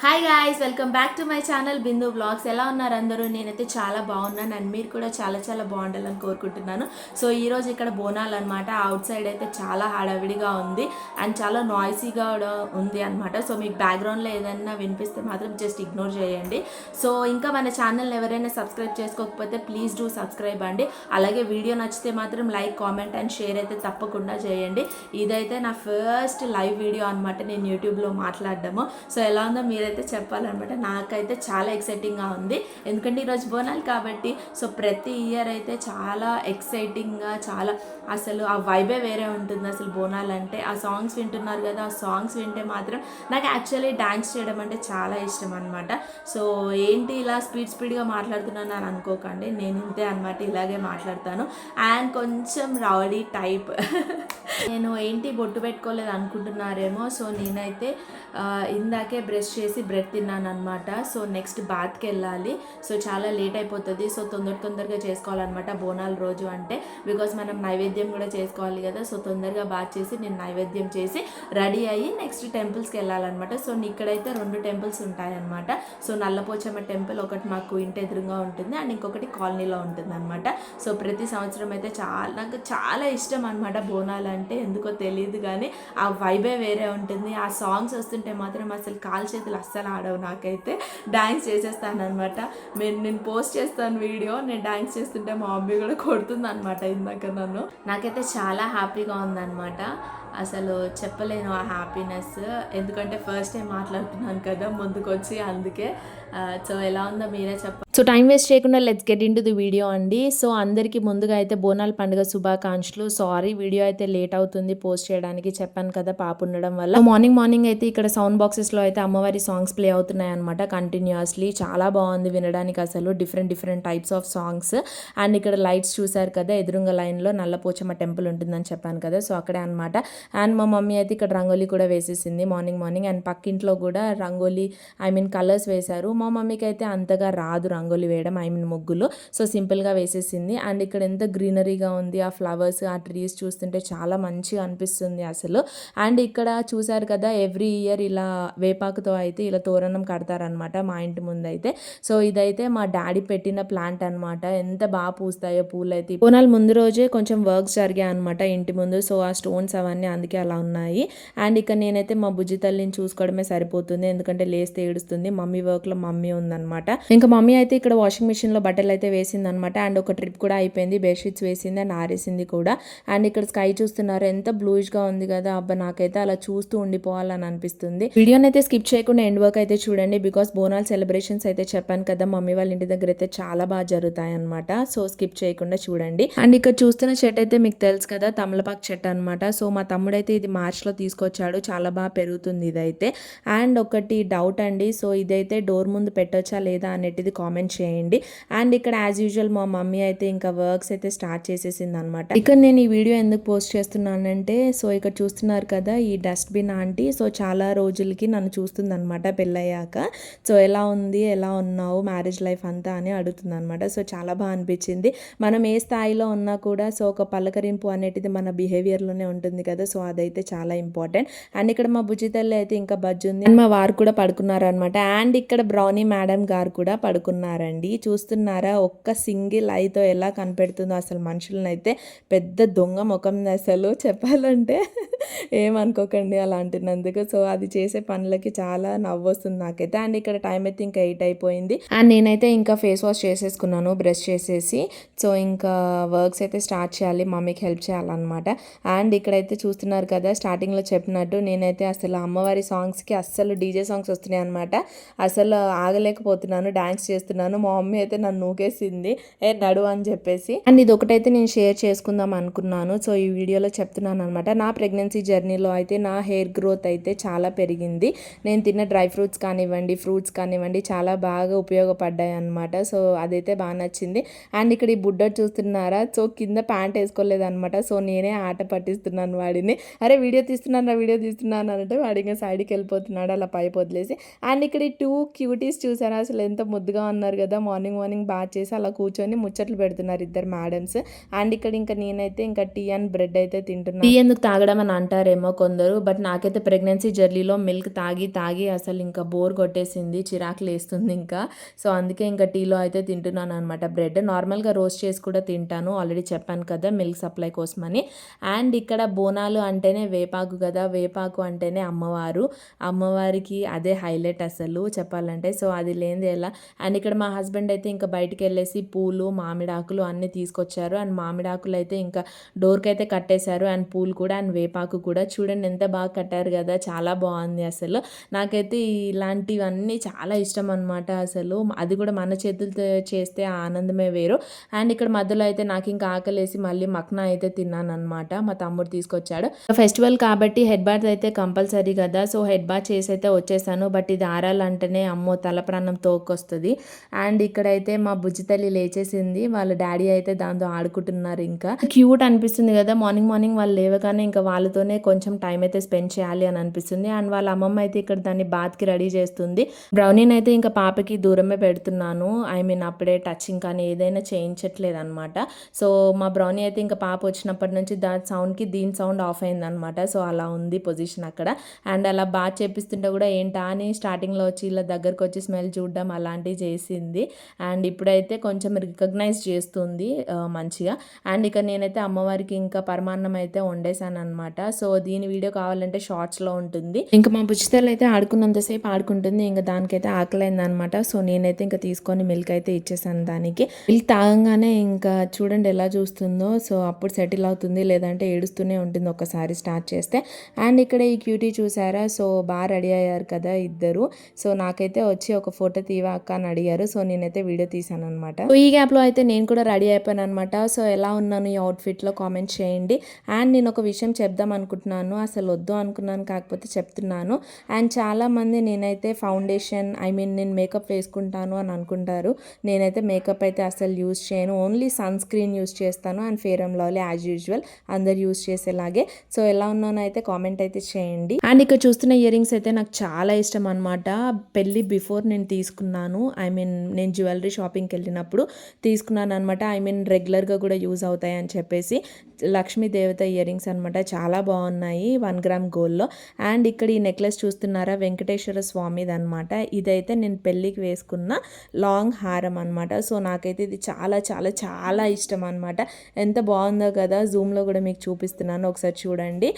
Hi guys, welcome back to my channel Bindu vlogs. ఎలా ఉన్నారు అందరూ? నేనైతే చాలా బాగున్నాను అండ్ మీరు కూడా చాలా చాలా బాగుండాలని కోరుకుంటున్నాను. సో ఈరోజు ఇక్కడ బోనాలు అనమాట. అవుట్ సైడ్ అయితే చాలా హడావిడిగా ఉంది అండ్ చాలా నాయిసీగా కూడా ఉంది అనమాట. సో మీకు బ్యాక్గ్రౌండ్లో ఏదైనా వినిపిస్తే మాత్రం జస్ట్ ఇగ్నోర్ చేయండి. సో ఇంకా మన ఛానల్ని ఎవరైనా సబ్స్క్రైబ్ చేసుకోకపోతే ప్లీజ్ డూ సబ్స్క్రైబ్ అండి. అలాగే వీడియో నచ్చితే మాత్రం లైక్, కామెంట్ అండ్ షేర్ అయితే తప్పకుండా చేయండి. ఇదైతే నా ఫస్ట్ లైవ్ వీడియో అనమాట, నేను యూట్యూబ్లో మాట్లాడడము. సో ఎలా ఉందో మీరైతే చెప్పాలన్నమాట. నాకైతే చాలా ఎక్సైటింగ్గా ఉంది, ఎందుకంటే ఈరోజు బోనాలు కాబట్టి. సో ప్రతి ఇయర్ అయితే చాలా ఎక్సైటింగ్గా, చాలా అసలు ఆ వైబే వేరే ఉంటుంది అసలు బోనాలు అంటే. ఆ సాంగ్స్ వింటున్నారు కదా, ఆ సాంగ్స్ వింటే మాత్రం నాకు యాక్చువల్లీ డ్యాన్స్ చేయడం అంటే చాలా ఇష్టం అనమాట. సో ఏంటి ఇలా స్పీడ్గా మాట్లాడుతున్నాను అని అనుకోకండి, నేను ఇంతే అనమాట, ఇలాగే మాట్లాడతాను అండ్ కొంచెం రౌడీ టైప్. నేను ఏంటి బొట్టు పెట్టుకోలేదు అనుకుంటున్నారేమో. సో నేనైతే ఇందాకే బ్రష్ చేసి బ్రెడ్ తిన్నాను అనమాట. సో నెక్స్ట్ బాత్కి వెళ్ళాలి. సో చాలా లేట్ అయిపోతుంది. సో తొందరగా చేసుకోవాలన్నమాట బోనాల రోజు అంటే, బికాస్ మనం నైవేద్యం కూడా చేసుకోవాలి కదా. సో తొందరగా బాత్ చేసి నేను నైవేద్యం చేసి రెడీ అయ్యి నెక్స్ట్ టెంపుల్స్కి వెళ్ళాలన్నమాట. సో ఇక్కడైతే 2 టెంపుల్స్ ఉంటాయన్నమాట. సో నల్లపోచమ్మ టెంపుల్ ఒకటి మాకు ఇంటి ఎదురుగా ఉంటుంది అండ్ ఇంకొకటి కాలనీలో ఉంటుంది అనమాట. సో ప్రతి సంవత్సరం అయితే నాకు చాలా ఇష్టం అనమాట బోనాలు అంటే, ఎందుకో తెలియదు కానీ ఆ వైబే వేరే ఉంటుంది. ఆ సాంగ్స్ వస్తుంటే మాత్రం అసలు కాలు చేతులు అస్సలు ఆడవు. నాకైతే డ్యాన్స్ చేసేస్తాను అనమాట. నేను పోస్ట్ చేస్తాను వీడియో, నేను డ్యాన్స్ చేస్తుంటే మా మమ్మీ కూడా కొడుతుంది అనమాట ఇందాక నన్ను. నాకైతే చాలా హ్యాపీగా ఉందన్నమాట, అసలు చెప్పలేను ఆ హ్యాపీనెస్. ఎందుకంటే ఫస్ట్ టైం మాట్లాడుతున్నాను కదా ముందుకు వచ్చి, అందుకే. సో ఎలా ఉందో మీరే చెప్పండి. సో టైం వేస్ట్ చేయకుండా let's get in to the video అండి. సో అందరికీ ముందుగా అయితే బోనాల పండుగ శుభాకాంక్షలు. సారీ వీడియో అయితే లేట్ అవుతుంది పోస్ట్ చేయడానికి, చెప్పాను కదా పాప ఉండడం వల్ల. మార్నింగ్ అయితే ఇక్కడ సౌండ్ బాక్సెస్లో అయితే అమ్మవారి సాంగ్స్ ప్లే అవుతున్నాయి అనమాట కంటిన్యూస్లీ. చాలా బాగుంది వినడానికి అసలు, different types of songs. And ఇక్కడ లైట్స్ చూసారు కదా, ఎదురుంగ లైన్లో నల్లపోచమ్మ టెంపుల్ ఉంటుందని చెప్పాను కదా, సో అక్కడే అనమాట. అండ్ మా మమ్మీ అయితే ఇక్కడ రంగోలీ కూడా వేసేసింది మార్నింగ్. అండ్ పక్కింట్లో కూడా రంగోలీ కలర్స్ వేశారు. మా మమ్మీకి అయితే అంతగా రాదు రంగోలీ వేయడం, ముగ్గులు. సో సింపుల్గా వేసేసింది. అండ్ ఇక్కడ ఎంత గ్రీనరీగా ఉంది, ఆ ఫ్లవర్స్, ఆ ట్రీస్ చూస్తుంటే చాలా మంచిగా అనిపిస్తుంది అసలు. అండ్ ఇక్కడ చూసారు కదా, ఎవ్రీ ఇయర్ ఇలా వేపాకుతో అయితే ఇలా తోరణం కడతారనమాట మా ఇంటి ముందు అయితే. సో ఇదైతే మా డాడీ పెట్టిన ప్లాంట్ అనమాట. ఎంత బాగా పూస్తాయో పూలు అయితే. బోనాల ముందు రోజే కొంచెం వర్క్స్ జరిగాయి అనమాట ఇంటి ముందు. సో ఆ స్టోన్స్ అవన్నీ అందుకే అలా ఉన్నాయి. అండ్ ఇక్కడ నేనైతే మా బుజ్జి తల్లిని చూసుకోవడమే సరిపోతుంది, ఎందుకంటే లేస్తే ఏడుస్తుంది. మమ్మీ వర్క్లో మమ్మీ ఉందన్నమాట. ఇంకా మమ్మీ అయితే ఇక్కడ వాషింగ్ మిషన్లో బట్టలు అయితే వేసింది అనమాట. అండ్ ఒక ట్రిప్ కూడా అయిపోయింది, బెడ్షీట్స్ వేసింది అండ్ ఆరేసింది కూడా. అండ్ ఇక్కడ స్కై చూస్తున్నారు, ఎంత బ్లూయిష్గా ఉంది కదా. అబ్బా నాకైతే అలా చూస్తూ ఉండిపోవాలని అనిపిస్తుంది. వీడియోని అయితే స్కిప్ చేయకుండా ఎండ్ వర్క్ అయితే చూడండి, బికాస్ బోనాల్ సెలబ్రేషన్స్ అయితే చెప్పాను కదా మమ్మీ వాళ్ళ ఇంటి దగ్గర అయితే చాలా బాగా జరుగుతాయి అనమాట. సో స్కిప్ చేయకుండా చూడండి. అండ్ ఇక్కడ చూస్తున్న చెట్టు అయితే మీకు తెలుసు కదా, తమలపాకు చెట్టు అనమాట. సో మా తమ్ముడైతే ఇది మార్చ్లో తీసుకొచ్చాడు, చాలా బాగా పెరుగుతుంది ఇదైతే. అండ్ ఒకటి డౌట్ అండి, సో ఇదైతే డోర్ ముందు పెట్టొచ్చా లేదా అనేటిది కామెంట్ చేయండి. అండ్ ఇక్కడ యాజ్ యూజువల్ మా మమ్మీ అయితే ఇంకా వర్క్స్ అయితే స్టార్ట్ చేసేసింది అనమాట. ఇక్కడ నేను ఈ వీడియో ఎందుకు పోస్ట్ చేస్తున్నానంటే, సో ఇక్కడ చూస్తున్నారు కదా ఈ డస్ట్బిన్ ఆంటీ. సో చాలా రోజులకి నన్ను చూస్తుంది అనమాట పెళ్ళయ్యాక. సో ఎలా ఉన్నావు మ్యారేజ్ లైఫ్ అంతా అని అడుగుతుంది అనమాట. సో చాలా బాగా అనిపించింది. మనం ఏ స్థాయిలో ఉన్నా కూడా సో ఒక పలకరింపు అనేటిది మన బిహేవియర్లోనే ఉంటుంది కదా. సో అదైతే చాలా ఇంపార్టెంట్. అండ్ ఇక్కడ మా బుజ్జి తల్లి అయితే ఇంకా బజ్జి ఉంది అండ్ మా వారు కూడా పడుకున్నారనమాట. అండ్ ఇక్కడ బ్రౌనీ మేడం గారు కూడా పడుకున్నారండి. చూస్తున్నారా ఒక్క సింగిల్ ఐతో ఎలా కనిపెడుతుందో అసలు మనుషులను అయితే. పెద్ద దొంగ ముఖం అసలు చెప్పాలంటే. ఏమనుకోకండి అలా అంటున్నందుకు. సో అది చేసే పనులకి చాలా నవ్వు వస్తుంది నాకైతే. అండ్ ఇక్కడ టైం అయితే ఇంకా 8 అయిపోయింది అండ్ నేనైతే ఇంకా ఫేస్ వాష్ చేసేసుకున్నాను బ్రష్ చేసేసి. సో ఇంకా వర్క్స్ అయితే స్టార్ట్ చేయాలి, మమ్మీకి హెల్ప్ చేయాలన్నమాట. అండ్ ఇక్కడైతే చూస్తున్నారు కదా, స్టార్టింగ్లో చెప్పినట్టు నేనైతే అసలు అమ్మవారి సాంగ్స్కి అస్సలు డీజే సాంగ్స్ వస్తున్నాయి అనమాట. అసలు ఆగలేకపోతున్నాను, డ్యాన్స్ చేస్తున్నాను. మా మమ్మీ అయితే నన్ను నూకేసింది, నడు అని చెప్పేసి. అండ్ ఇది ఒకటైతే నేను షేర్ చేసుకుందాం అనుకున్నాను. సో ఈ వీడియోలో చెప్తున్నాను అనమాట. నా ప్రెగ్నెన్సీ జర్నీలో అయితే నా హెయిర్ గ్రోత్ అయితే చాలా పెరిగింది. నేను తిన్న డ్రై ఫ్రూట్స్ కానివ్వండి, ఫ్రూట్స్ కానివ్వండి, చాలా బాగా ఉపయోగపడ్డాయి అనమాట. సో అదైతే బాగా నచ్చింది. అండ్ ఇక్కడ ఈ బుడ్డోడు చూస్తున్నారా, సో కింద ప్యాంట్ వేసుకోలేదు అనమాట. సో నేనే ఆట పట్టిస్తున్నాను వాడిని. అరే వీడియో తీస్తున్నాను అంటే వాడి ఇంకా సైడ్కి వెళ్ళిపోతున్నాడు అలా పైపు వదిలేసి. అండ్ ఇక్కడ ఈ 2 క్యూటీస్ చూసారా, అసలు ఎంత ముద్దుగా ఉన్నారు ఉన్నారు కదా, మార్నింగ్ మార్నింగ్ బాత్ చేసి అలా కూర్చొని ముచ్చట్లు పెడుతున్నారు ఇద్దరు మేడమ్స్. అండ్ ఇక్కడ ఇంకా నేనైతే ఇంకా టీ అండ్ బ్రెడ్ అయితే తింటున్నాను. టీ ఎందుకు తాగడం అని అంటారేమో కొందరు, బట్ నాకైతే ప్రెగ్నెన్సీ జర్నీలో మిల్క్ తాగి తాగి అసలు ఇంకా బోర్ కొట్టేసింది, చిరాకు లేస్తుంది ఇంకా. సో అందుకే ఇంకా టీలో అయితే తింటున్నాను అనమాట. బ్రెడ్ నార్మల్గా రోస్ట్ చేసి కూడా తింటాను, ఆల్రెడీ చెప్పాను కదా మిల్క్ సప్లై కోసమని. అండ్ ఇక్కడ బోనాలు అంటేనే వేపాకు కదా, వేపాకు అంటేనే అమ్మవారు, అమ్మవారికి అదే హైలైట్ అసలు చెప్పాలంటే. సో అది లేనిది ఎలా. అండ్ ఇక్కడ మా హస్బెండ్ అయితే ఇంకా బయటికి వెళ్ళేసి పూలు మామిడాకులు అన్నీ తీసుకొచ్చారు. అండ్ మామిడాకులు అయితే ఇంకా డోర్కి అయితే కట్టేశారు, అండ్ పూలు కూడా, అండ్ వేపాకు కూడా. చూడండి ఎంత బాగా కట్టారు కదా, చాలా బాగుంది అసలు. నాకైతే ఇలాంటివన్నీ చాలా ఇష్టం అనమాట అసలు. అది కూడా మన చేతులతో చేస్తే ఆ ఆనందమే వేరు. అండ్ ఇక్కడ మధ్యలో అయితే నాకు ఇంకా ఆకలేసి మళ్ళీ మక్నా అయితే తిన్నాను అనమాట, మా తమ్ముడు తీసుకొచ్చాడు. ఫెస్టివల్ కాబట్టి హెడ్ బాత్ అయితే కంపల్సరీ కదా, సో హెడ్ బాత్ చేసి అయితే వచ్చేసాను. బట్ ఇది ఆరాలంటేనే అమ్మో తల ప్రాణం తోకొస్తుంది. అండ్ ఇక్కడైతే మా బుజ్జి తల్లి లేచేసింది, వాళ్ళ డాడీ అయితే దాంతో ఆడుకుంటున్నారు. ఇంకా క్యూట్ అనిపిస్తుంది కదా, మార్నింగ్ మార్నింగ్ వాళ్ళు లేవగానే ఇంకా వాళ్ళతోనే కొంచెం టైం అయితే స్పెండ్ చేయాలి అని అనిపిస్తుంది. అండ్ వాళ్ళ అమ్మమ్మ అయితే ఇక్కడ దాన్ని బాత్కి రెడీ చేస్తుంది. బ్రౌనీని అయితే ఇంకా పాపకి దూరమే పెడుతున్నాను, ఐ మీన్ అప్పుడే టచింగ్ కానీ ఏదైనా చేయించట్లేదు అనమాట. సో మా బ్రౌనీ అయితే ఇంకా పాప వచ్చినప్పటి నుంచి దాని సౌండ్కి దీని సౌండ్ ఆఫ్ అయింది అనమాట. సో అలా ఉంది పొజిషన్ అక్కడ. అండ్ అలా బాగా చేపిస్తుంటే కూడా ఏంటా అని స్టార్టింగ్లో వచ్చి ఇలా దగ్గరకు వచ్చి స్మెల్ చూడడం అలాంటివి చేసింది. అండ్ ఇప్పుడైతే కొంచెం రికగ్నైజ్ చేస్తుంది మంచిగా. అండ్ ఇక నేనైతే అమ్మవారికి ఇంకా పరమాన్నం అయితే వండేసాను అనమాట. సో దీని వీడియో కావాలంటే షార్ట్స్లో ఉంటుంది. ఇంకా మా బుచ్చితలు అయితే ఆడుకున్నంతసేపు ఆడుకుంటుంది, ఇంకా దానికైతే ఆకలైంది అనమాట. సో నేనైతే ఇంకా తీసుకొని మిల్క్ అయితే ఇచ్చేసాను దానికి. మిల్క్ తాగంగానే ఇంకా చూడండి ఎలా చూస్తుందో, సో అప్పుడు సెటిల్ అవుతుంది, లేదంటే ఏడుస్తూనే ఉంటుంది ఒకసారి స్టార్ట్ చేస్తే. అండ్ ఇక్కడ ఈ క్యూటీ చూసారా, సో బాగా రెడీ అయ్యారు కదా ఇద్దరు. సో నాకైతే వచ్చి ఒక ఫోటో తీవా అక్క అని అడిగారు, సో నేనైతే వీడియో తీసాను అనమాట. సో ఈ గ్యాప్లో అయితే నేను కూడా రెడీ అయిపోయాను అనమాట. సో ఎలా ఉన్నాను ఈ అవుట్ఫిట్లో కామెంట్ చేయండి. అండ్ నేను ఒక విషయం చెప్దాం అనుకుంటున్నాను, అసలు వద్దు అనుకున్నాను కాకపోతే చెప్తున్నాను. అండ్ చాలామంది నేనైతే ఫౌండేషన్ ఐ మీన్ నేను మేకప్ వేసుకుంటాను అని అనుకుంటారు. నేనైతే మేకప్ అయితే అసలు యూజ్ చేయను, ఓన్లీ సన్ స్క్రీన్ యూజ్ చేస్తాను. And fair and lovely as usual అందరు యూజ్ చేసేలాగే. సో ఎలా ఉన్నానో అయితే కామెంట్ అయితే చేయండి. అండ్ ఇక్కడ చూస్తున్న ఇయర్ రింగ్స్ అయితే నాకు చాలా ఇష్టం అనమాట. పెళ్ళి బిఫోర్ నేను తీసుకున్నాను, ఐ మీన్ నేను జ్యువెలరీ షాపింగ్కి వెళ్ళినప్పుడు తీసుకున్నాను అనమాట. ఐ మీన్ రెగ్యులర్గా కూడా యూజ్ అవుతాయి అని చెప్పేసి. లక్ష్మీ దేవత ఇయర్ రింగ్స్ అనమాట, చాలా బాగున్నాయి 1 గ్రామ్ గోల్డ్లో. అండ్ ఇక్కడ ఈ నెక్లెస్ చూస్తున్నారా, వెంకటేశ్వర స్వామిది అనమాట. ఇదైతే నేను పెళ్ళికి వేసుకున్న లాంగ్ హారం అనమాట. సో నాకైతే ఇది చాలా చాలా చాలా ఇష్టం అనమాట. ఎంత బాగుందో కదా, జూమ్లో కూడా మీకు చూపిస్తున్నాను ఒకసారి చూడండి.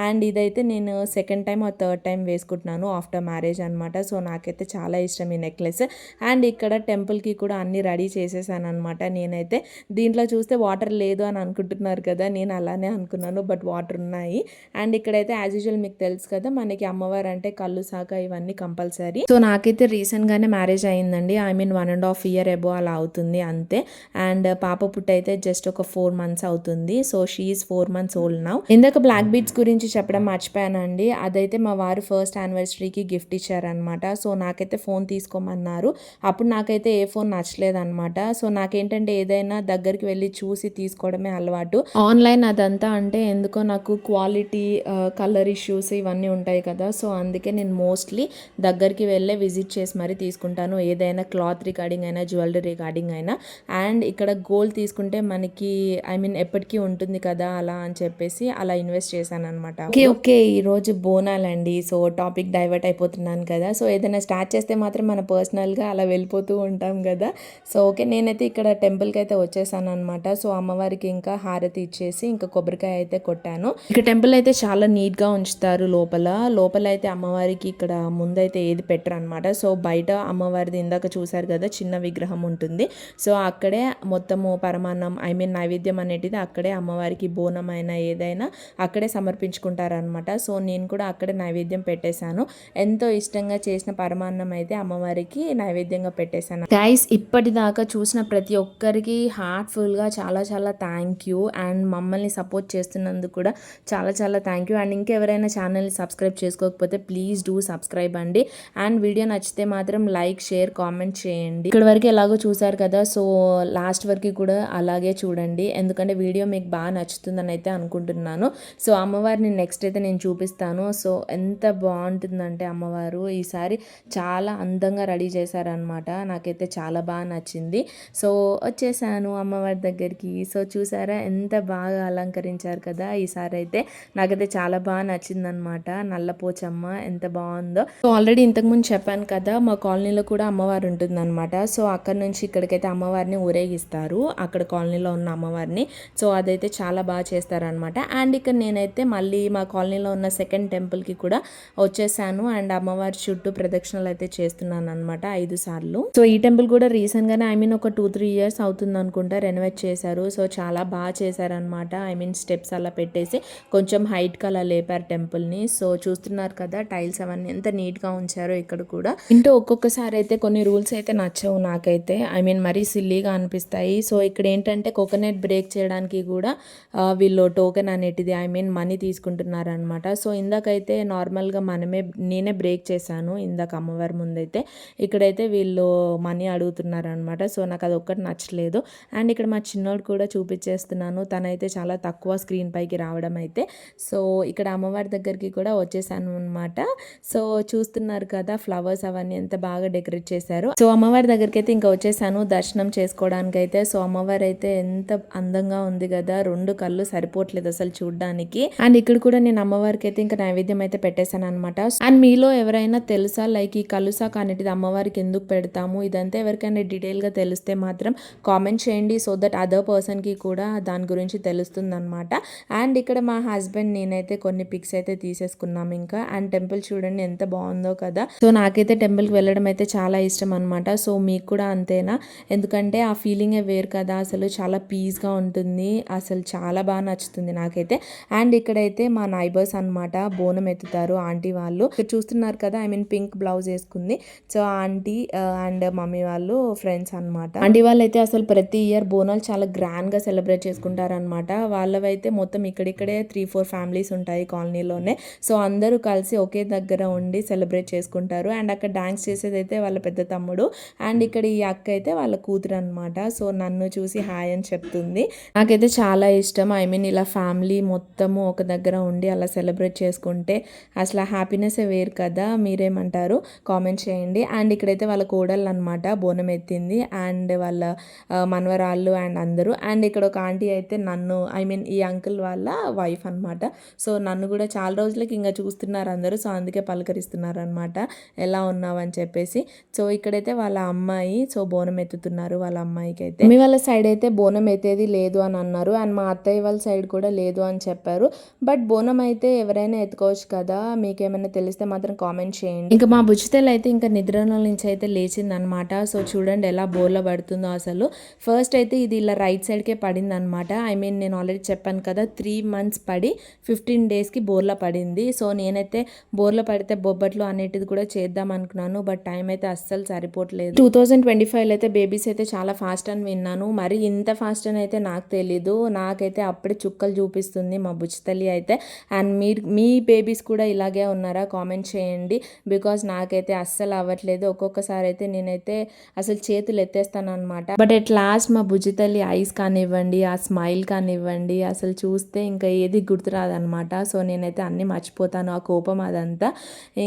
అండ్ ఇదైతే నేను సెకండ్ టైం ఆ థర్డ్ టైం వేసుకుంటున్నాను ఆఫ్టర్ మ్యారేజ్ అనమాట. సో నాకైతే చాలా ఇష్టం ఈ నెక్లెస్. అండ్ ఇక్కడ టెంపుల్కి కూడా అన్నీ రెడీ చేసేసాను అనమాట. నేనైతే దీంట్లో చూస్తే వాటర్ లేదు అని అనుకుంటున్నారు కదా, నేను అలానే అనుకున్నాను, బట్ వాటర్ ఉన్నాయి. అండ్ ఇక్కడైతే యాజ్ యూజువల్ మీకు తెలుసు కదా, మనకి అమ్మవారు అంటే కళ్ళు సాక ఇవన్నీ కంపల్సరీ. సో నాకైతే రీసెంట్గానే మ్యారేజ్ అయిందండి, ఐ మీన్ 1.5 year ఎబో అలా అవుతుంది అంతే. అండ్ పాప పుట్టి అయితే జస్ట్ ఒక 4 months అవుతుంది. So she is 4 months old now. ఇందాక బ్లాక్ బీడ్స్ గురించి చెప్పడం మర్చిపోయానండి. అదైతే మా వారు ఫస్ట్ యానివర్సరీకి గిఫ్ట్ ఇచ్చారనమాట. సో నాకైతే ఫోన్ తీసుకోమన్నారు, అప్పుడు నాకైతే ఏ ఫోన్ నచ్చలేదు అనమాట. సో నాకేంటంటే ఏదైనా దగ్గరికి వెళ్ళి చూసి తీసుకోవడమే అలవాటు. ఆన్లైన్ అదంతా అంటే ఎందుకో నాకు క్వాలిటీ కలర్ ఇష్యూస్ ఇవన్నీ ఉంటాయి కదా, సో అందుకే నేను మోస్ట్లీ దగ్గరికి వెళ్ళే విజిట్ చేసి మరీ తీసుకుంటాను, ఏదైనా క్లాత్ రిగార్డింగ్ అయినా జ్యువెలరీ రిగార్డింగ్ అయినా. అండ్ ఇక్కడ గోల్డ్ తీసుకుంటే మనకి ఐ మీన్ ఎప్పటికీ ఉంటుంది కదా అలా అని చెప్పేసి అలా ఇన్వెస్ట్ చేశాను అనమాట. ఓకే ఈరోజు బోనాలండి, సో టాపిక్ డైవర్ట్ అయిపోతున్నాను కదా. సో ఏదైనా స్టార్ట్ చేస్తే మాత్రం మన పర్సనల్గా అలా వెళ్ళిపోతూ ఉంటాం కదా. సో ఓకే, నేనైతే ఇక్కడ టెంపుల్కి అయితే వచ్చేసాను అనమాట. సో అమ్మవారికి ఇంకా హారతి ఇచ్చేసి ఇంకా కొబ్బరికాయ అయితే కొట్టాను. ఇక టెంపుల్ అయితే చాలా నీట్గా ఉంచుతారు. లోపల అయితే అమ్మవారికి ఇక్కడ ముందైతే ఏది పెట్టరు అనమాట. సో బయట అమ్మవారిది ఇందాక చూసారు కదా చిన్న విగ్రహం ఉంటుంది. సో అక్కడే మొత్తము పరమాన్నం ఐ మీన్ నైవేద్యం అనేటిది అక్కడే అమ్మవారికి బోనం అయినా ఏదైనా అక్కడే సమర్పించుకుంటారనమాట. సో నేను కూడా అక్కడే నైవేద్యం పెట్టేశాను. ఎంతో ఇష్టంగా చేసిన పరమాన్నం అయితే అమ్మవారికి నైవేద్యంగా పెట్టేశాను. గైస్ ఇప్పటిదాకా చూసిన ప్రతి ఒక్కరికి హార్ట్ఫుల్గా చాలా చాలా థ్యాంక్ యూ. అండ్ మమ్మల్ని సపోర్ట్ చేస్తున్నందుకు కూడా చాలా చాలా థ్యాంక్ యూ. అండ్ ఇంకెవరైనా ఛానల్ని సబ్స్క్రైబ్ చేసుకోకపోతే ప్లీజ్ డూ సబ్స్క్రైబ్ అండి. అండ్ వీడియో నచ్చితే మాత్రం లైక్ షేర్ కామెంట్ చేయండి. ఇక్కడ వరకు ఎలాగో చూసారు కదా, సో లాస్ట్ వరకు కూడా అలాగే చూడండి, ఎందుకంటే వీడియో మీకు బాగా నచ్చుతుందని అయితే అనుకుంటున్నాను. సో అమ్మవారిని నెక్స్ట్ అయితే నేను చూపిస్తాను. సో ఎంత బాగుంటుందంటే అమ్మవారు ఈసారి చాలా అందంగా రెడీ చేశారనమాట. నాకైతే చాలా బాగా నచ్చింది. సో వచ్చేసాను అమ్మవారి దగ్గరికి. సో చూసారా ఎంత బాగా అలంకరించారు కదా ఈసారి అయితే. నాకైతే చాలా బాగా నచ్చిందనమాట. నల్ల పోచమ్మ ఎంత బాగుందో. సో ఆల్రెడీ ఇంతకుముందు చెప్పాను కదా, మా కాలనీలో కూడా అమ్మవారు ఉంటుందన్నమాట. సో అక్కడ నుంచి ఇక్కడికైతే అమ్మవారిని ఊరేగిస్తారు, అక్కడ కాలనీలో ఉన్న అమ్మవారిని. సో అదైతే చాలా బాగా చేస్తారనమాట. అండ్ ఇక్కడ నేనైతే మళ్ళీ మా కాలనీలో ఉన్న సెకండ్ టెంపుల్కి కూడా వచ్చేసాను. అండ్ అమ్మవారి చుట్టూ ప్రదక్షిణలు అయితే చేస్తున్నాను అనమాట 5 సార్లు. సో ఈ టెంపుల్ కూడా రీసెంట్గానే ఒక 2-3 ఇయర్స్ అవుతుంది అనుకుంటా రెనోవేట్ చేశారు. సో చాలా బాగా చేశారనమాట. స్టెప్స్ అలా పెట్టేసి కొంచెం హైట్కి అలా లేపారు టెంపుల్ని. సో చూస్తున్నారు కదా టైల్స్ అవన్నీ ఎంత నీట్గా ఉంచారో ఇక్కడ కూడా. ఇంటూ ఒక్కొక్కసారి అయితే కొన్ని రూల్స్ అయితే నచ్చవు నాకైతే. మరీ సిల్లీగా అనిపిస్తాయి. సో ఇక్కడ ఏంటంటే కోకోనట్ బ్రేక్ చేయడానికి కూడా వీళ్ళు టోకెన్ అనేటిది మనీ తీసుకుంటున్నారు అనమాట. సో ఇందాకైతే నార్మల్గా నేనే బ్రేక్ చేశాను ఇందాక అమ్మవారి ముందైతే. ఇక్కడైతే వీళ్ళు మనీ అడుగుతున్నారు అనమాట. సో నాకు అది ఒక్కటి నచ్చలేదు. అండ్ ఇక్కడ మా చిన్నోడు కూడా చూపించేస్తున్నాను, తనైతే చాలా తక్కువ స్క్రీన్ పైకి రావడం అయితే. సో ఇక్కడ అమ్మవారి దగ్గరికి కూడా వచ్చేసాను అనమాట. సో చూస్తున్నారు కదా ఫ్లవర్స్ అవన్నీ ఎంత బాగా డెకరేట్ చేశారు. సో అమ్మవారి దగ్గరికి అయితే ఇంకా వచ్చేసాను దర్శనం చేసుకోవడానికి అయితే. సో అమ్మవారి అయితే ఎంత అందంగా ఉంది కదా, 2 కళ్ళు సరిపోవట్లేదు అసలు చూడడానికి. అండ్ ఇక్కడ కూడా నేను అమ్మవారికి అయితే ఇంకా నైవేద్యం అయితే పెట్టేశాను అనమాట. అండ్ మీలో ఎవరైనా తెలుసా లైక్ ఈ కలుసాక అనేటిది అమ్మవారికి ఎందుకు పెడతాము, ఇదంతా ఎవరికైనా డీటెయిల్ గా తెలిస్తే మాత్రం కామెంట్ చేయండి. సో దట్ అదర్ పర్సన్ కి కూడా దాని గురించి తెలుస్తుంది అనమాట. అండ్ ఇక్కడ మా హస్బెండ్ నేనైతే కొన్ని పిక్స్ అయితే తీసేసుకున్నాం ఇంకా. అండ్ టెంపుల్ చూడండి ఎంత బాగుందో కదా. సో నాకైతే టెంపుల్కి వెళ్ళడం అయితే చాలా ఇష్టం అనమాట. సో మీకు కూడా అంతేనా? ఎందుకంటే ఆ ఫీలింగే వేరు కదా, అసలు చాలా పీస్గా ఉంటుంది, అసలు చాలా బాగా నచ్చుతుంది నాకైతే. అండ్ ఇక్కడైతే మా నైబర్స్ అనమాట బోనం ఎత్తుతారు ఆంటీ వాళ్ళు. ఇక్కడ చూస్తున్నారు కదా పింక్ బ్లౌజ్ వేసుకుంది. సో ఆంటీ అండ్ మమ్మీ వాళ్ళు ఫ్రెండ్స్ అనమాట. ఆంటీ వాళ్ళు అయితే అసలు ప్రతి ఇయర్ బోనాలు చాలా గ్రాండ్ గా సెలబ్రేట్ చేసుకుంటారు అనమాట. వాళ్ళవైతే మొత్తం ఇక్కడిక్కడే 3-4 ఫ్యామిలీస్ ఉంటాయి కాలనీలోనే. సో అందరూ కలిసి ఒకే దగ్గర ఉండి సెలబ్రేట్ చేసుకుంటారు. అండ్ అక్కడ డాన్స్ చేసేది అయితే వాళ్ళ పెద్ద తమ్ముడు. అండ్ ఇక్కడ ఈ అక్క అయితే వాళ్ళ కూతురు అనమాట. సో నన్ను చూసి హాయ్ అని చెప్తుంది. నాకైతే చాలా ఇష్టం. ఇలా ఫ్యామిలీ మొత్తము ఒక దగ్గర ఉండి అలా సెలబ్రేట్ చేసుకుంటే అసలు హ్యాపీనెస్ వేరు కదా. మీరేమంటారు కామెంట్ చేయండి. అండ్ ఇక్కడైతే వాళ్ళ కోడళ్ళు అనమాట బోనం ఎత్తింది, అండ్ వాళ్ళ మనవరాళ్ళు అండ్ అందరూ. అండ్ ఇక్కడ ఒక ఆంటీ అయితే నన్ను ఈ అంకుల్ వాళ్ళ వైఫ్ అనమాట. సో నన్ను కూడా చాలా రోజులకి ఇంకా చూస్తున్నారు అందరూ. సో అందుకే పలకరిస్తున్నారు అనమాట, ఎలా ఉన్నావు అని చెప్పేసి. సో ఇక్కడైతే వాళ్ళ అమ్మాయి సో బోనం ఎత్తుతున్నారు వాళ్ళ అమ్మాయికి అయితే. మీ వాళ్ళ సైడ్ అయితే బోనం ఎత్తేది లేదు అని అన్నారు. అండ్ మా అత్తయ్య వాళ్ళ సైడ్ కూడా లేదు అని చెప్పారు. బట్ బోనం అయితే ఎవరైనా ఎత్తుకోవచ్చు కదా, మీకేమైనా తెలిస్తే మాత్రం కామెంట్ చేయండి. ఇంకా మా బుజ్జితల్లి అయితే ఇంకా నిద్రలో నుంచి అయితే లేచింది అనమాట. సో చూడండి ఎలా బోర్లో పడుతుందో అసలు. ఫస్ట్ అయితే ఇది ఇలా రైట్ సైడ్కే పడింది అనమాట. నేను ఆల్రెడీ చెప్పాను కదా 3 months పడి 15 daysకి బోర్లో పడింది. సో నేనైతే బోర్లో పడితే బొబ్బట్లు అనేటిది కూడా చేద్దాం అనుకున్నాను. బట్ టైం అయితే అస్సలు సరిపోవట్లేదు. 2025 అయితే బేబీస్ అయితే చాలా ఫాస్ట్ అని విన్నాను. మరి ఇంత ఫాస్ట్ అని అయితే నాకు తెలీదు. నాకైతే అప్పుడే చుక్కలు చూపిస్తుంది మా బుజ్జితల్లి అయితే. అండ్ మీ బేబీస్ కూడా ఇలాగే ఉన్నారా కామెంట్ చేయండి. బికాజ్ నాకైతే అస్సలు అవ్వట్లేదు. ఒక్కొక్కసారి అయితే నేనైతే అసలు చేతులు ఎత్తేస్తాను అనమాట. బట్ ఎట్ లాస్ట్ మా బుజ్జితల్లి ఐస్ కానివ్వండి, ఆ స్మైల్ కానివ్వండి, అసలు చూస్తే ఇంకా ఏది గుర్తురాదనమాట. సో నేనైతే అన్ని మర్చిపోతాను, ఆ కోపం అదంతా.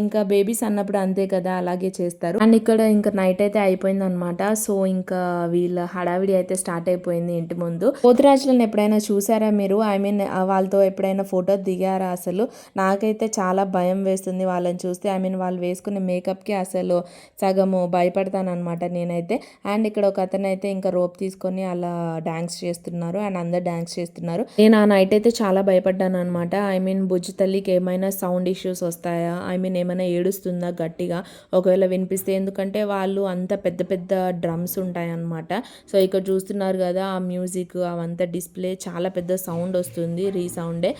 ఇంకా బేబీస్ అన్నప్పుడు అంతే కదా, అలాగే చేస్తారు. అండ్ ఇక్కడ ఇంకా నైట్ అయితే అయిపోయింది అనమాట. సో ఇంకా వీళ్ళ హడావిడి అయితే స్టార్ట్ అయిపోయింది ఇంటి ముందు. పోతురాజులను ఎప్పుడైనా చూసారా మీరు? వాళ్ళతో ఎప్పుడైనా ఫోటో దిగారా? అసలు నాకైతే చాలా భయం వేస్తుంది వాళ్ళని చూస్తే. వాళ్ళు వేసుకునే మేకప్కి అసలు సగము భయపడతాను అనమాట నేనైతే. అండ్ ఇక్కడ ఒక అతను అయితే ఇంకా రోప్ తీసుకొని అలా డాన్స్ చేస్తున్నారు. అండ్ అందరు డాన్స్ చేస్తున్నారు. నేను ఆ నైట్ అయితే చాలా భయపడ్డాను అనమాట. బుజ్జి తల్లికి ఏమైనా సౌండ్ ఇష్యూస్ వస్తాయా, ఏమైనా ఏడుస్తుందా గట్టిగా ఒకవేళ వినిపిస్తే, ఎందుకంటే వాళ్ళు అంత పెద్ద పెద్ద డ్రమ్స్ ఉంటాయి అనమాట. సో ఇక్కడ చూస్తున్నారు కదా ఆ మ్యూజిక్ అవంతా డిస్ప్లే చాలా పెద్ద సౌండ్ వస్తుంది, రీసౌండే.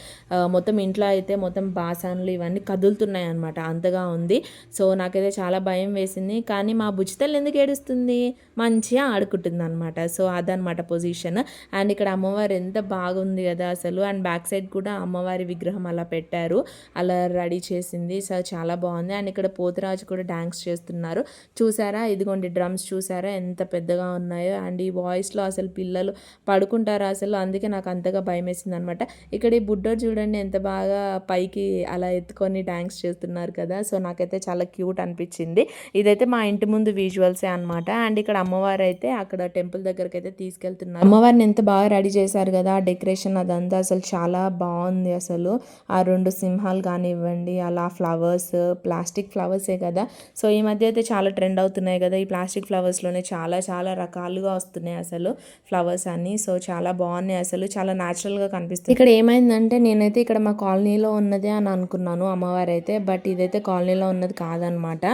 మొత్తం ఇంట్లో అయితే మొత్తం బాసాన్లు ఇవన్నీ కదులుతున్నాయి అనమాట, అంతగా ఉంది. సో నాకైతే చాలా భయం వేసింది. కానీ మా బుజ్జితల్లి ఎందుకు ఏడుస్తుంది, మంచిగా ఆడుకుంటుంది అనమాట. సో అదనమాట పొజిషన్. అండ్ ఇక్కడ అమ్మవారు ఎంత బాగుంది కదా అసలు. అండ్ బ్యాక్ సైడ్ కూడా అమ్మవారి విగ్రహం అలా పెట్టారు, అలా రెడీ చేసింది. సో చాలా బాగుంది. అండ్ ఇక్కడ పోతురాజు కూడా డాన్స్ చేస్తున్నారు చూసారా. ఇదిగోండి డ్రమ్స్ చూసారా ఎంత పెద్దగా ఉన్నాయో. అండ్ ఈ వాయిస్లో అసలు పిల్లలు పడుకుంటారా అసలు, అందుకే నాకు అంతగా భయం వేసింది అనమాట. ఇక్కడ ఈ బుడ్డోడు చూడండి ఎంత బాగా పైకి అలా ఎత్తుకొని డాన్స్ చేస్తున్నారు కదా. సో నాకైతే చాలా క్యూట్ అనిపించింది. ఇదైతే మా ఇంటి ముందు విజువల్. విజువల్సే అనమాట. అండ్ ఇక్కడ అమ్మవారు అయితే అక్కడ టెంపుల్ దగ్గరికి అయితే తీసుకెళ్తున్నారు. అమ్మవారిని ఎంత బాగా రెడీ చేశారు కదా, డెకరేషన్ అదంతా అసలు చాలా బాగుంది. అసలు ఆ 2 సింహాలు కానివ్వండి, అలా ఫ్లవర్స్, ప్లాస్టిక్ ఫ్లవర్సే కదా. సో ఈ మధ్య అయితే చాలా ట్రెండ్ అవుతున్నాయి కదా ఈ ప్లాస్టిక్ ఫ్లవర్స్లోనే, చాలా చాలా రకాలుగా వస్తున్నాయి అసలు ఫ్లవర్స్ అన్నీ. సో చాలా బాగున్నాయి అసలు, చాలా న్యాచురల్గా కనిపిస్తుంది. ఇక్కడ ఏమైందంటే నేనైతే ఇక్కడ మా కాలనీలో ఉన్నదే అని అనుకున్నాను అమ్మవారు అయితే, బట్ ఇదైతే కాలనీలో ఉన్నది కాదనమాట.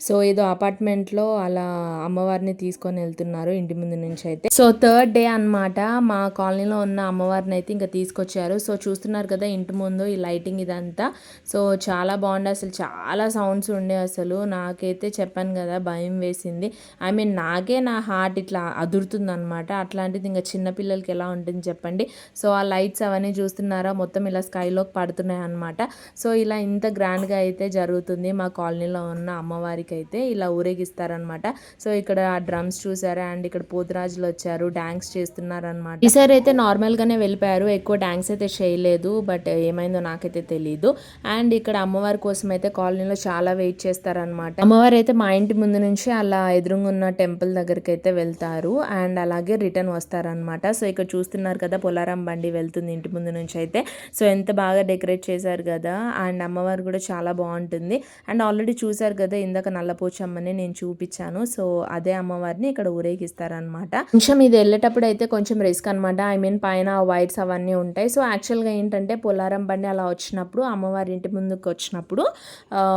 సో ఏదో అపార్ట్మెంట్లో అలా అమ్మవారిని తీసుకొని వెళ్తున్నారు ఇంటి ముందు నుంచి అయితే. సో 3rd డే అనమాట. మా కాలనీలో ఉన్న అమ్మవారిని అయితే ఇంకా తీసుకొచ్చారు. సో చూస్తున్నారు కదా ఇంటి ముందు ఈ లైటింగ్ ఇదంతా. సో చాలా బాగుండే అసలు, చాలా సౌండ్స్ ఉండే అసలు. నాకైతే చెప్పాను కదా భయం వేసింది. ఐ మీన్ నాకే నా హార్ట్ ఇట్లా అదురుతుంది అనమాట. అట్లాంటిది ఇంకా చిన్నపిల్లలకి ఎలా ఉంటుంది చెప్పండి. సో ఆ లైట్స్ అవన్నీ చూస్తున్నారా, మొత్తం ఇలా స్కైలోకి పడుతున్నాయి అనమాట. సో ఇలా ఇంత గ్రాండ్గా అయితే జరుగుతుంది మా కాలనీలో ఉన్న అమ్మవారికి అయితే, ఇలా ఊరేగిస్తారనమాట. సో ఇక్కడ డ్రమ్స్ చూసారా, అండ్ ఇక్కడ పోతురాజులు వచ్చారు, డాన్స్ చేస్తున్నారనమాట. ఈసారి అయితే నార్మల్గానే వెళ్ళిపోయారు, ఎక్కువ డాన్స్ అయితే చేయలేదు, బట్ ఏమైందో నాకైతే తెలీదు. అండ్ ఇక్కడ అమ్మవారి కోసం అయితే కాలనీలో చాలా వెయిట్ చేస్తారనమాట. అమ్మవారు అయితే మా ఇంటి ముందు నుంచి అలా ఎదురుగా ఉన్న టెంపుల్ దగ్గరికి అయితే వెళ్తారు, అండ్ అలాగే రిటర్న్ వస్తారనమాట. సో ఇక్కడ చూస్తున్నారు కదా పొలారం బండి వెళ్తుంది ఇంటి ముందు నుంచి అయితే. సో ఎంత బాగా డెకరేట్ చేశారు కదా, అండ్ అమ్మవారు కూడా చాలా బాగుంటుంది. అండ్ ఆల్రెడీ చూసారు కదా ఇందాక నల్లపోచమ్మని నేను చూపించాను. సో అదే అమ్మవారిని ఇక్కడ ఊరేగిస్తారనమాట. కొంచెం ఇది వెళ్ళేటప్పుడు అయితే కొంచెం రిస్క్ అనమాట. ఐ మీన్ పైన వైట్స్ అవన్నీ ఉంటాయి. సో యాక్చువల్గా ఏంటంటే పొలారం బండి అలా వచ్చినప్పుడు, అమ్మవారి ఇంటి ముందుకు వచ్చినప్పుడు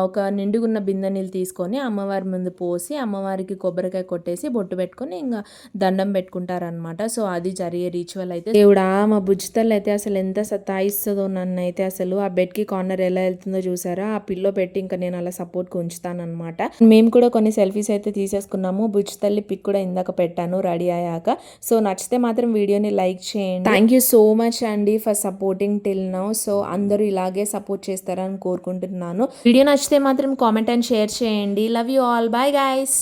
ఒక నిండుగున్న బిందె నీళ్ళు తీసుకొని అమ్మవారి ముందు పోసి అమ్మవారికి కొబ్బరికాయ కొట్టేసి బొట్టు పెట్టుకొని ఇంకా దండం పెట్టుకుంటారనమాట. సో అది జరిగే రిచువల్ అయితే. దేవుడా, మా బుజ్జితల్లి అయితే అసలు ఎంత సతాయిస్తుందో నన్ను అయితే అసలు. ఆ బెడ్కి కార్నర్ ఎలా వెళ్తుందో చూసారా, ఆ పిల్లో పెట్టి ఇంకా నేను అలా సపోర్ట్కి ఉంచుతానమాట. మేము కూడా కొన్ని సెల్ఫీస్ అయితే తీసేసుకున్నాము. బుజ్జితల్లి పిక్ కూడా ఇందాక పెట్టాను రెడీ అయ్యాక. సో నచ్చితే మాత్రం వీడియోని లైక్ చేయండి. థ్యాంక్ యూ సో మచ్ అండి for supporting till now. So అందరూ ఇలాగే సపోర్ట్ చేస్తారని కోరుకుంటున్నాను. వీడియో నచ్చితే మాత్రం కామెంట్ అండ్ షేర్ చేయండి. Love you all. Bye guys.